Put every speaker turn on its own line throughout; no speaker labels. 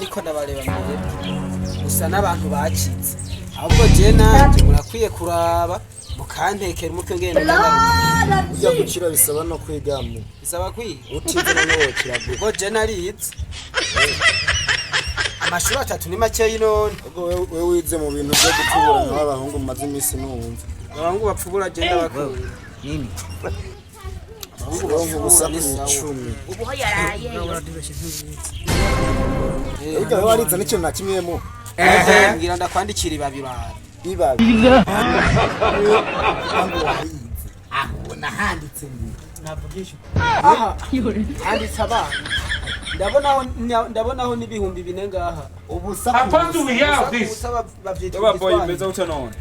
niko ndabareba mbere gusa n'abantu bacitse ahubwo je nanje murakwiye kuraba mukantekera umutwe ngende
ujya gukira bisaba no kwigamu
bisaba kwiga
utize no kiravuga
ngo je narize amashuri atatu ni make y'inone
ubwo wewe wize mu bintu byo gutubura n'abahungu maze iminsi numva
abahungu bapfubura je ndabakunda
nini
abahungu busa n'icumi
ubu ho yaraye
ega wewe warize n'icyo nakimyemo
ngira ndakwandikira ibabibara
ibabi
aho nahanditse
navugisha handitse abana ndabonaho n'ibihumbi 4 ngaha
ubusa
bavyita
boy meza utanone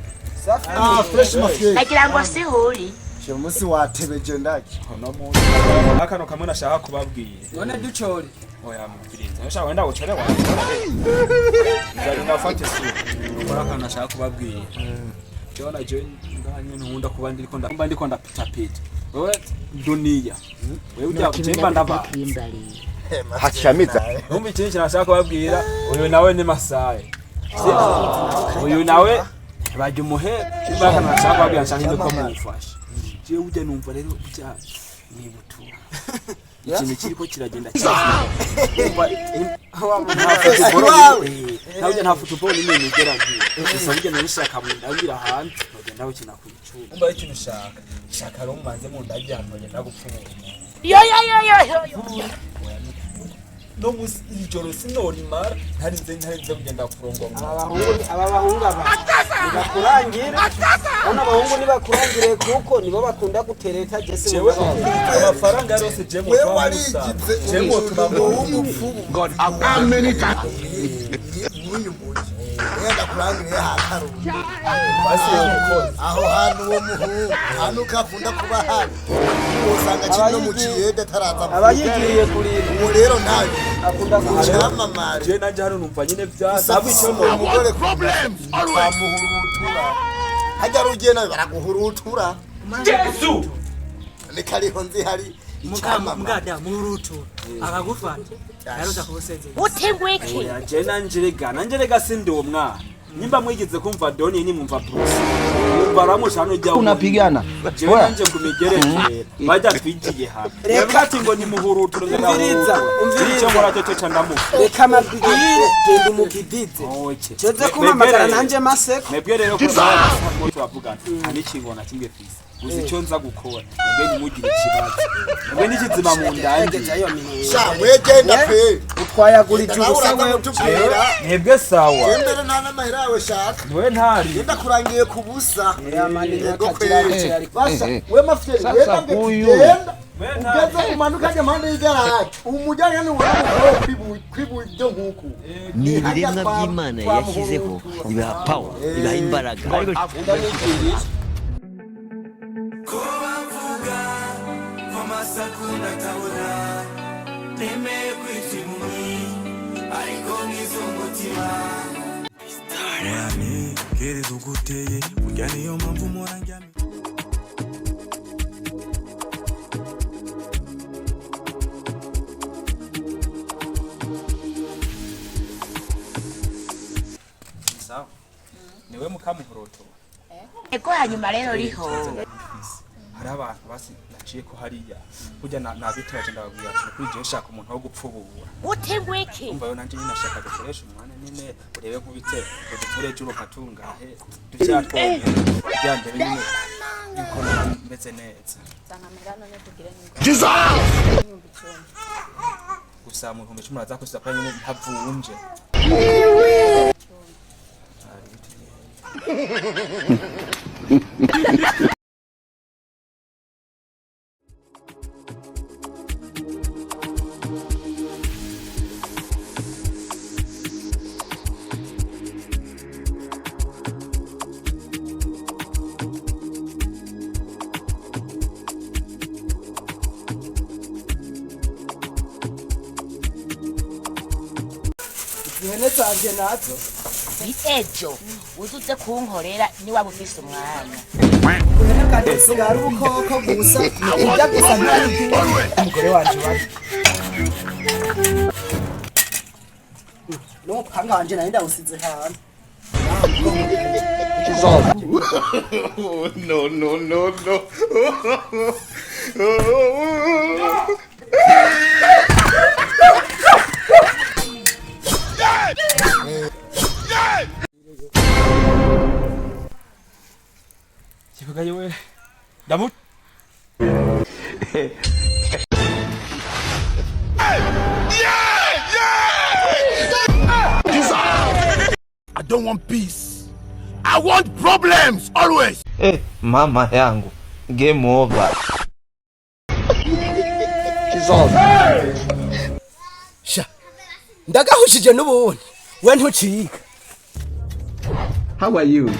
fresh mafie
agira ngo sihuri
cyo musi watebeje ndaki
no mu akano kamwe nashaka kubabwira
none ducore
oya mubwirinze nashaka wenda gucore wa nzari nafate si ukora akano nashaka kubabwira cyona je nganye nkunda kuba ndiko ndapita wewe dunia wewe ujya kutemba ndaba
hashamiza
numva ikintu nashaka kubabwira uyu nawe ni Masayi uyu nawe bajya umuhe baka nashaka kubabwira nshaka ko mufasha je ujya numva rero bya nibutura ikintu kiriko kiragenda cyumva nta football imwe nigeragiye gusa bijya narishaka mu ndagira hanze bagenda bakina ku icumi umva ikintu shaka ro manze mu ndagira bagenda gupfumura
yo
no musi ijoro sinori mara ntarinze kugenda kurongoma
aba bahungu nibakurangira bona abahungu nibakurangire kuko nibo bakunda gutereta jese
jewe amafaranga yose je mu twamusa je mu tubamo
umupfubu god how many times uyu muti yenda kurangire hakaru
basi
aho hantu wo muhu hanu kafunda kuba hano usanga kino mu kiyede taraza
abayigiriye kuri
uwo rero ntaje
akunda
kuchama mari
je nanje hano numva nyine byasa
icyo mu mugore bamuhurutura hajya rugena baraguhurutura
Yesu
nikariho nzi hari icyama
mugada murutu akagufata yaruza kubusezera
utengweke
oya je nanje rega sindi uwo mwana nimba mwigize kumva Doni ni mumva Bruce mumva ramushano jya
unapigana
je nanje kumigereke bajya twigiye hamwe reka ati ngo ni muhurutu
umviriza
icyo nkora cyo candamu
reka mabwire genda umubidize
oke
cyoze kumamagara nanje maseko
mwebwe rero ko twavuga hari kingona kimwe fisi uzi icyo nza gukora mbe nimugire ikibazo mbe n'ikizima mu ndange
sha wegenda pe
utwayagurije ubusawe
mwebwe sawa
yembere nta n'amahera yawe shaka
we ntari
yenda kurangiye kubusa
basha
we mafite wenda ngenda ugeze umanuka je mpande y'igaraje umujyanye ni wabo kwiburyo nkuko
ni ibiremwa by'Imana yashyizeho bibaha power bibaha imbaraga
sakunda tabona nemeye kwishimuni ariko nk'izumutima yani gereza uguteye burya niyo mpamvu muranjyana
sawa niwe mukamuhoroto
ego hanyuma rero riho
hari abantu basi naciye ko hariya kujya nabitwaje ndababwira ati kuri je nshaka umuntu wo gupfubura
utengweke
umva yo nanje nyine nashaka gukoresha umwana nyine urebe nkubite udutoreje urukatungahe ducyatwonye byande nyine yuko mbetse neza gusa mu 10 muraza ko sapa nyine ntavunje
ihene zanje nazo
ejo uzuze kunkorera ni waba ufise umwanya
ihene kandi sigara ubukoko gusa ijya gusa ntari umugore wanje bari
n'umupanga wanje nari ndawusize hanze.
No.
Kivuga yewe. Damu.
I don't want peace. I want problems always.
Mama yangu, game over.
Sha. Ndagahushije n'ubundi. We ntucika.
How are you?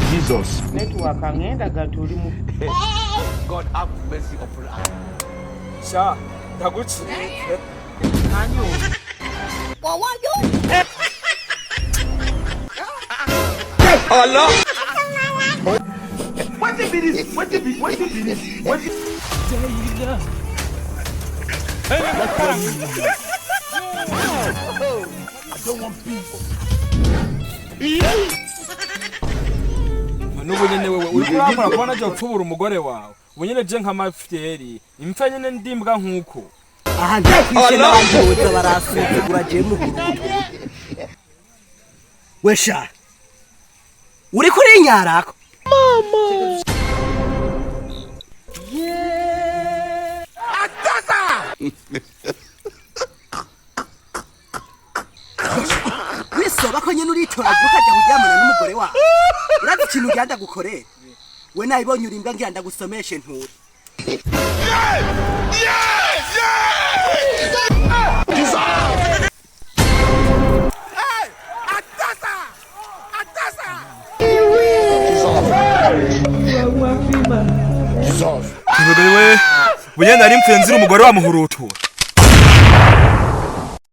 Jesus.
Network angenda gatuli mu.
God have mercy upon us.
Sha, ndaguci.
Kanyo.
Allah.
What the this? What the this? I don't want peace.
Nubu nyene wewe uri kurakora kubona je upfubura umugore wawe. Ubunyene je nka mafyeri. Impfa nyene ndimbwa nkuko.
Aha ndakwishe n'abandi bose barasuzugura je mu Burundi. Wesha. Uri kuri nyarako? Mama. Wisoba ko nyene uritora ukajya kuryamana n'umugore wawe. Urazi ikintu ugenda gukorera. We nayibonye urimbwa ngira ndagusomeshe nturi.
Kivuga yewe. Bunyene ari mpfenzira umugore wa muhurutura.